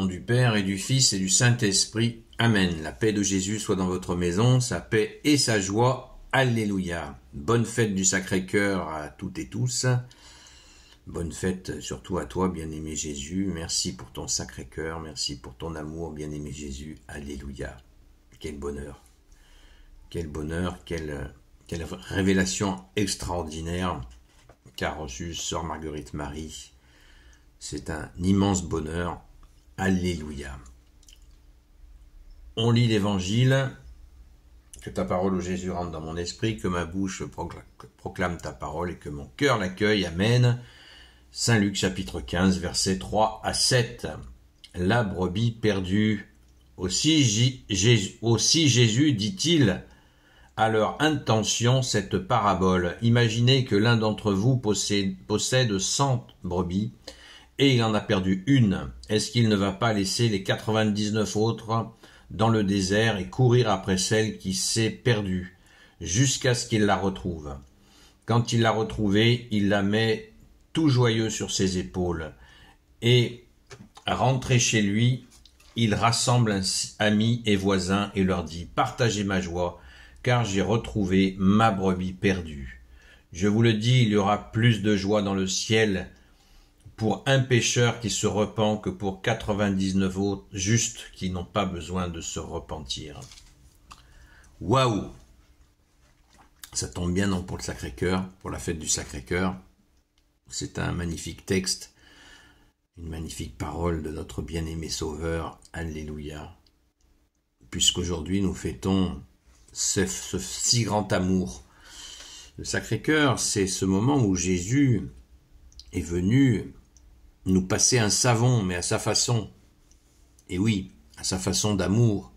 Au nom du Père et du Fils et du Saint-Esprit. Amen. La paix de Jésus soit dans votre maison, sa paix et sa joie. Alléluia. Bonne fête du Sacré-Cœur à toutes et tous. Bonne fête surtout à toi, bien-aimé Jésus. Merci pour ton Sacré-Cœur, merci pour ton amour, bien-aimé Jésus. Alléluia. Quel bonheur. Quel bonheur, quelle révélation extraordinaire qu'a reçue Sœur Marguerite Marie. C'est un immense bonheur. Alléluia. On lit l'Évangile. Que ta parole, ô Jésus, rentre dans mon esprit, que ma bouche proclame ta parole et que mon cœur l'accueille. Amen. Saint Luc chapitre 15, versets 3 à 7. La brebis perdue. Aussi Jésus dit-il à leur intention cette parabole. Imaginez que l'un d'entre vous possède 100 brebis et il en a perdu une. Est-ce qu'il ne va pas laisser les 99 autres dans le désert et courir après celle qui s'est perdue jusqu'à ce qu'il la retrouve? Quand il l'a retrouvée, il la met tout joyeux sur ses épaules et, rentré chez lui, il rassemble amis et voisins et leur dit « Partagez ma joie, car j'ai retrouvé ma brebis perdue. » Je vous le dis, il y aura plus de joie dans le ciel pour un pécheur qui se repent que pour 99 autres justes qui n'ont pas besoin de se repentir. Waouh! Ça tombe bien donc pour le Sacré-Cœur, pour la fête du Sacré-Cœur. C'est un magnifique texte, une magnifique parole de notre bien-aimé Sauveur. Alléluia. Puisqu'aujourd'hui nous fêtons ce si grand amour. Le Sacré-Cœur, c'est ce moment où Jésus est venu nous passer un savon, mais à sa façon. Et oui, à sa façon d'amour,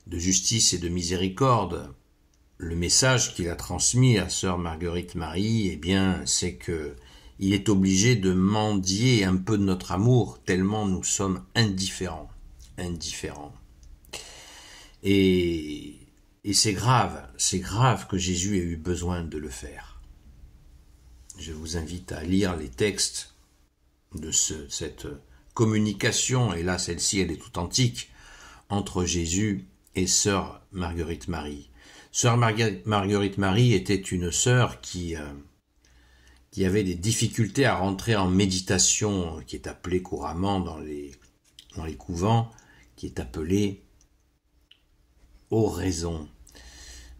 de justice et de miséricorde. Le message qu'il a transmis à Sœur Marguerite Marie, eh bien, c'est que il est obligé de mendier un peu de notre amour, tellement nous sommes indifférents. Et c'est grave que Jésus ait eu besoin de le faire. Je vous invite à lire les textes de cette communication, et là celle-ci elle est toute antique, entre Jésus et Sœur Marguerite Marie. Sœur Marguerite Marie était une sœur qui avait des difficultés à rentrer en méditation, qui est appelée couramment dans les couvents, qui est appelée oraison.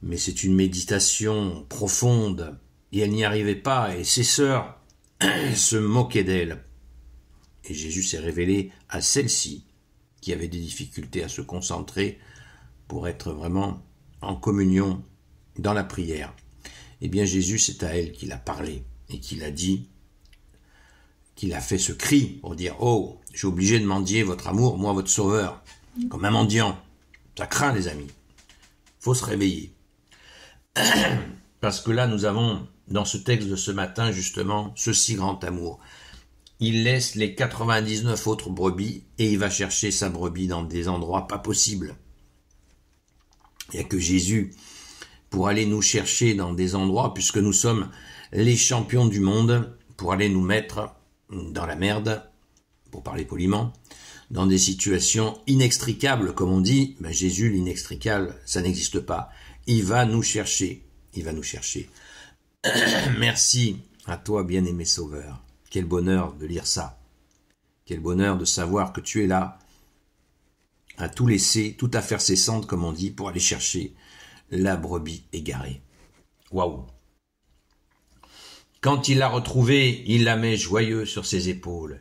Mais c'est une méditation profonde, et elle n'y arrivait pas, et ses sœurs se moquaient d'elle. Et Jésus s'est révélé à celle-ci, qui avait des difficultés à se concentrer pour être vraiment en communion dans la prière. Eh bien Jésus, c'est à elle qu'il a parlé, et qu'il a dit, qu'il a fait ce cri pour dire « Oh, je suis obligé de mendier votre amour, moi votre sauveur, comme un mendiant. » Ça craint les amis, faut se réveiller. Parce que là nous avons, dans ce texte de ce matin justement, ce si grand amour. Il laisse les 99 autres brebis et il va chercher sa brebis dans des endroits pas possibles. Il n'y a que Jésus pour aller nous chercher dans des endroits, puisque nous sommes les champions du monde, pour aller nous mettre dans la merde, pour parler poliment, dans des situations inextricables, comme on dit. Ben Jésus, l'inextricable, ça n'existe pas. Il va nous chercher. Il va nous chercher. Merci à toi, bien-aimé Sauveur. Quel bonheur de lire ça. Quel bonheur de savoir que tu es là, à tout laisser, tout à faire cessante, comme on dit, pour aller chercher la brebis égarée. Waouh! Quand il l'a retrouvée, il la met joyeux sur ses épaules.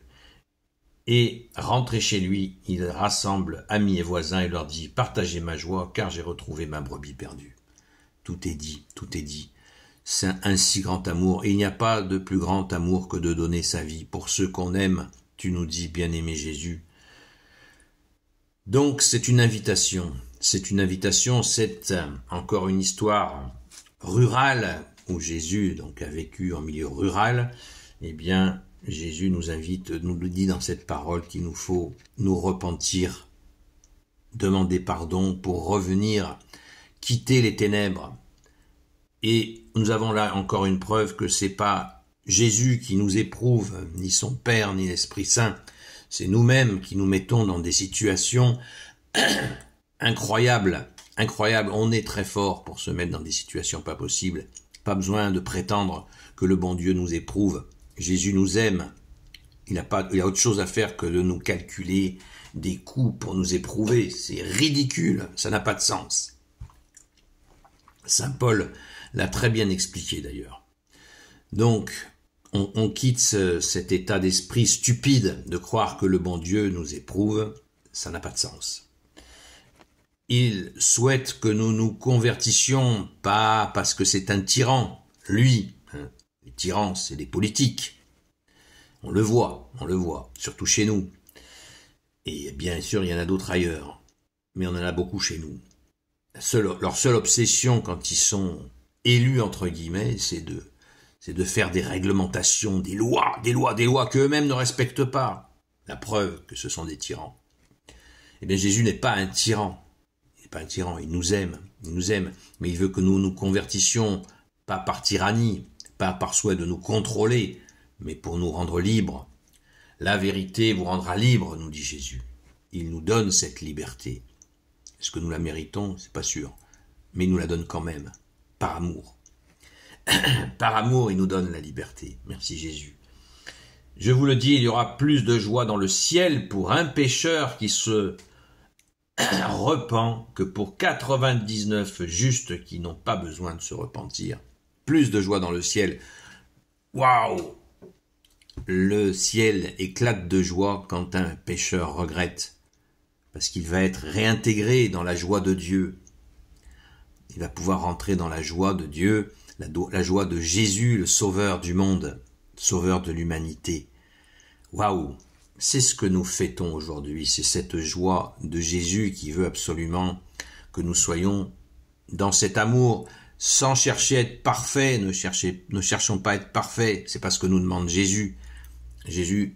Et, rentré chez lui, il rassemble amis et voisins et leur dit « Partagez ma joie, car j'ai retrouvé ma brebis perdue. » Tout est dit, tout est dit. C'est un si grand amour. Et il n'y a pas de plus grand amour que de donner sa vie pour ceux qu'on aime, tu nous dis, bien-aimé Jésus. Donc, c'est une invitation. C'est encore une histoire rurale, où Jésus donc a vécu en milieu rural. Eh bien, Jésus nous invite, nous le dit dans cette parole qu'il nous faut nous repentir, demander pardon pour revenir, quitter les ténèbres. Et nous avons là encore une preuve que c'est pas Jésus qui nous éprouve, ni son Père, ni l'Esprit Saint. C'est nous-mêmes qui nous mettons dans des situations incroyables. Incroyables. On est très fort pour se mettre dans des situations pas possibles. Pas besoin de prétendre que le bon Dieu nous éprouve. Jésus nous aime. Il a autre chose à faire que de nous calculer des coups pour nous éprouver. C'est ridicule. Ça n'a pas de sens. Saint Paul l'a très bien expliqué d'ailleurs. Donc, on quitte cet état d'esprit stupide de croire que le bon Dieu nous éprouve. Ça n'a pas de sens. Il souhaite que nous nous convertissions, pas parce que c'est un tyran, lui. Les tyrans, c'est des politiques. On le voit, surtout chez nous. Et bien sûr, il y en a d'autres ailleurs, mais on en a beaucoup chez nous. Leur seule obsession quand ils sont élus, entre guillemets, c'est de faire des réglementations, des lois qu'eux-mêmes ne respectent pas. La preuve que ce sont des tyrans. Eh bien, Jésus n'est pas un tyran. Il nous aime, mais il veut que nous nous convertissions, pas par tyrannie, pas par souhait de nous contrôler, mais pour nous rendre libres. La vérité vous rendra libre, nous dit Jésus. Il nous donne cette liberté. Est-ce que nous la méritons? C'est pas sûr. Mais il nous la donne quand même, par amour. Par amour, il nous donne la liberté. Merci Jésus. Je vous le dis, il y aura plus de joie dans le ciel pour un pécheur qui se repent que pour 99 justes qui n'ont pas besoin de se repentir. Plus de joie dans le ciel. Waouh! Le ciel éclate de joie quand un pécheur regrette, parce qu'il va être réintégré dans la joie de Dieu. Il va pouvoir rentrer dans la joie de Dieu, la joie de Jésus, le sauveur du monde, sauveur de l'humanité. Waouh! C'est ce que nous fêtons aujourd'hui, c'est cette joie de Jésus qui veut absolument que nous soyons dans cet amour, sans chercher à être parfaits. Ne cherchons pas à être parfaits, c'est pas ce que nous demande Jésus. Jésus,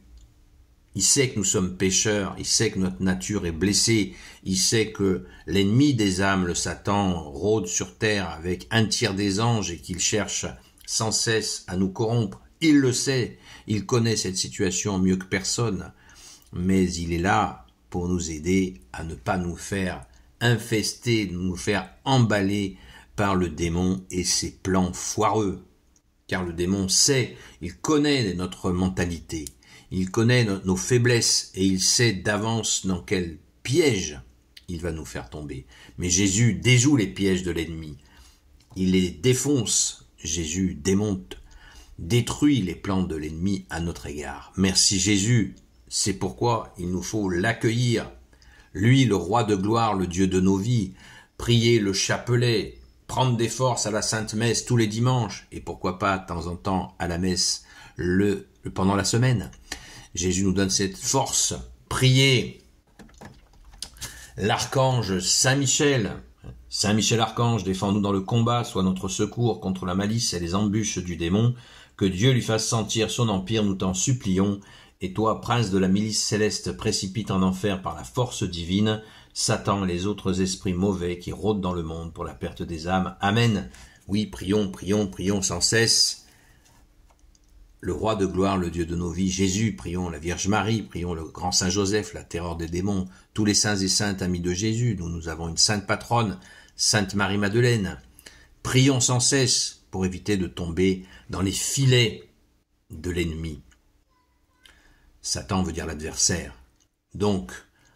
il sait que nous sommes pécheurs, il sait que notre nature est blessée, il sait que l'ennemi des âmes, le Satan, rôde sur terre avec un tiers des anges et qu'il cherche sans cesse à nous corrompre. Il le sait, il connaît cette situation mieux que personne, mais il est là pour nous aider à ne pas nous faire infester, nous faire emballer par le démon et ses plans foireux. Car le démon sait, il connaît notre mentalité, il connaît nos faiblesses et il sait d'avance dans quel piège il va nous faire tomber. Mais Jésus déjoue les pièges de l'ennemi, il les défonce, Jésus démonte, détruit les plans de l'ennemi à notre égard. Merci Jésus, c'est pourquoi il nous faut l'accueillir. Lui, le roi de gloire, le Dieu de nos vies, prier le chapelet, prendre des forces à la Sainte Messe tous les dimanches, et pourquoi pas de temps en temps à la messe pendant la semaine. Jésus nous donne cette force. Prier l'archange Saint-Michel. Saint-Michel archange, défends-nous dans le combat, sois notre secours contre la malice et les embûches du démon. Que Dieu lui fasse sentir son empire, nous t'en supplions. Et toi, prince de la milice céleste, précipite en enfer par la force divine Satan et les autres esprits mauvais qui rôdent dans le monde pour la perte des âmes. Amen. Oui, prions sans cesse. Le roi de gloire, le Dieu de nos vies, Jésus, prions la Vierge Marie, prions le grand Saint Joseph, la terreur des démons, tous les saints et saintes amis de Jésus. Nous avons une sainte patronne, Sainte Marie-Madeleine. Prions sans cesse pour éviter de tomber dans les filets de l'ennemi. Satan veut dire l'adversaire. Donc,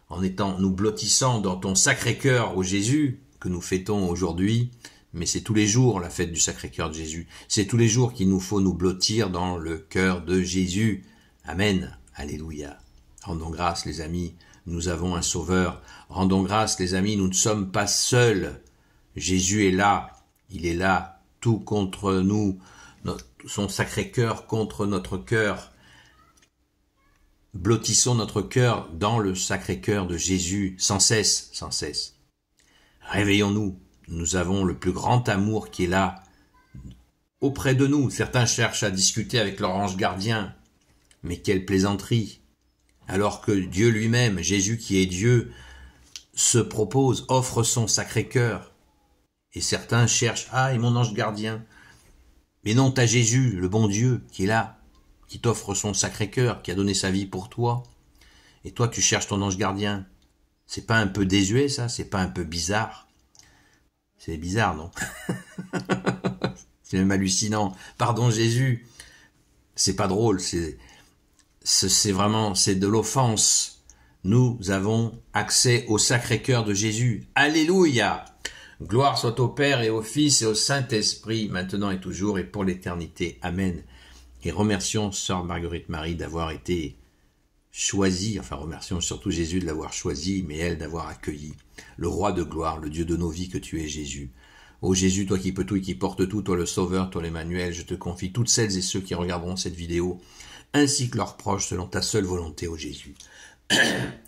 en nous blottissant dans ton Sacré-Cœur, ô Jésus, que nous fêtons aujourd'hui, mais c'est tous les jours la fête du Sacré-Cœur de Jésus. C'est tous les jours qu'il nous faut nous blottir dans le cœur de Jésus. Amen. Alléluia. Rendons grâce, les amis, nous avons un Sauveur. Rendons grâce, les amis, nous ne sommes pas seuls. Jésus est là. Il est là, tout contre nous, son Sacré-Cœur contre notre cœur. Blottissons notre cœur dans le Sacré-Cœur de Jésus, sans cesse, sans cesse. Réveillons-nous, nous avons le plus grand amour qui est là, auprès de nous. Certains cherchent à discuter avec leur ange gardien, mais quelle plaisanterie. Alors que Dieu lui-même, Jésus qui est Dieu, se propose, offre son Sacré-Cœur. Et certains cherchent, et mon ange gardien. Mais non, t'as Jésus, le bon Dieu, qui est là, qui t'offre son Sacré-Cœur, qui a donné sa vie pour toi. Et toi, tu cherches ton ange gardien. C'est pas un peu désuet, ça? C'est pas un peu bizarre? C'est bizarre, non? C'est même hallucinant. Pardon, Jésus. C'est pas drôle, c'est vraiment, c'est de l'offense. Nous avons accès au Sacré-Cœur de Jésus. Alléluia! Gloire soit au Père et au Fils et au Saint-Esprit, maintenant et toujours et pour l'éternité. Amen. Et remercions Sœur Marguerite Marie d'avoir été choisie, enfin remercions surtout Jésus de l'avoir choisi, mais elle d'avoir accueilli le Roi de gloire, le Dieu de nos vies que tu es Jésus. Ô Jésus, toi qui peux tout et qui portes tout, toi le Sauveur, toi l'Emmanuel, je te confie toutes celles et ceux qui regarderont cette vidéo, ainsi que leurs proches, selon ta seule volonté, ô Jésus.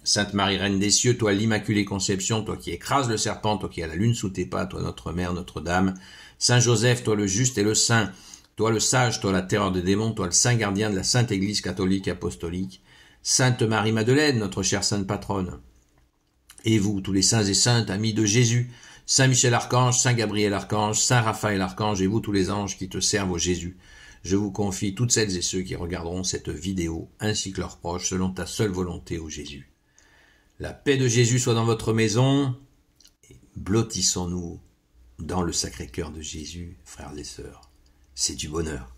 Sainte Marie, Reine des cieux, toi l'Immaculée Conception, toi qui écrases le serpent, toi qui as la lune sous tes pas, toi notre Mère, Notre-Dame. Saint Joseph, toi le juste et le saint, toi le sage, toi la terreur des démons, toi le saint gardien de la Sainte Église catholique apostolique. Sainte Marie-Madeleine, notre chère sainte patronne. Et vous, tous les saints et saintes, amis de Jésus, Saint Michel Archange, Saint Gabriel Archange, Saint Raphaël Archange, et vous tous les anges qui te servent au Jésus, je vous confie toutes celles et ceux qui regarderont cette vidéo, ainsi que leurs proches, selon ta seule volonté, ô Jésus. La paix de Jésus soit dans votre maison, et blottissons-nous dans le Sacré-Cœur de Jésus, frères et sœurs. C'est du bonheur.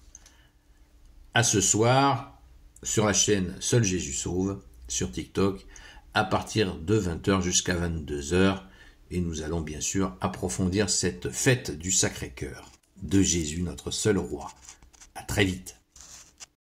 À ce soir, sur la chaîne Seul Jésus Sauve, sur TikTok, à partir de 20h jusqu'à 22h, et nous allons bien sûr approfondir cette fête du Sacré-Cœur de Jésus, notre seul roi. À très vite.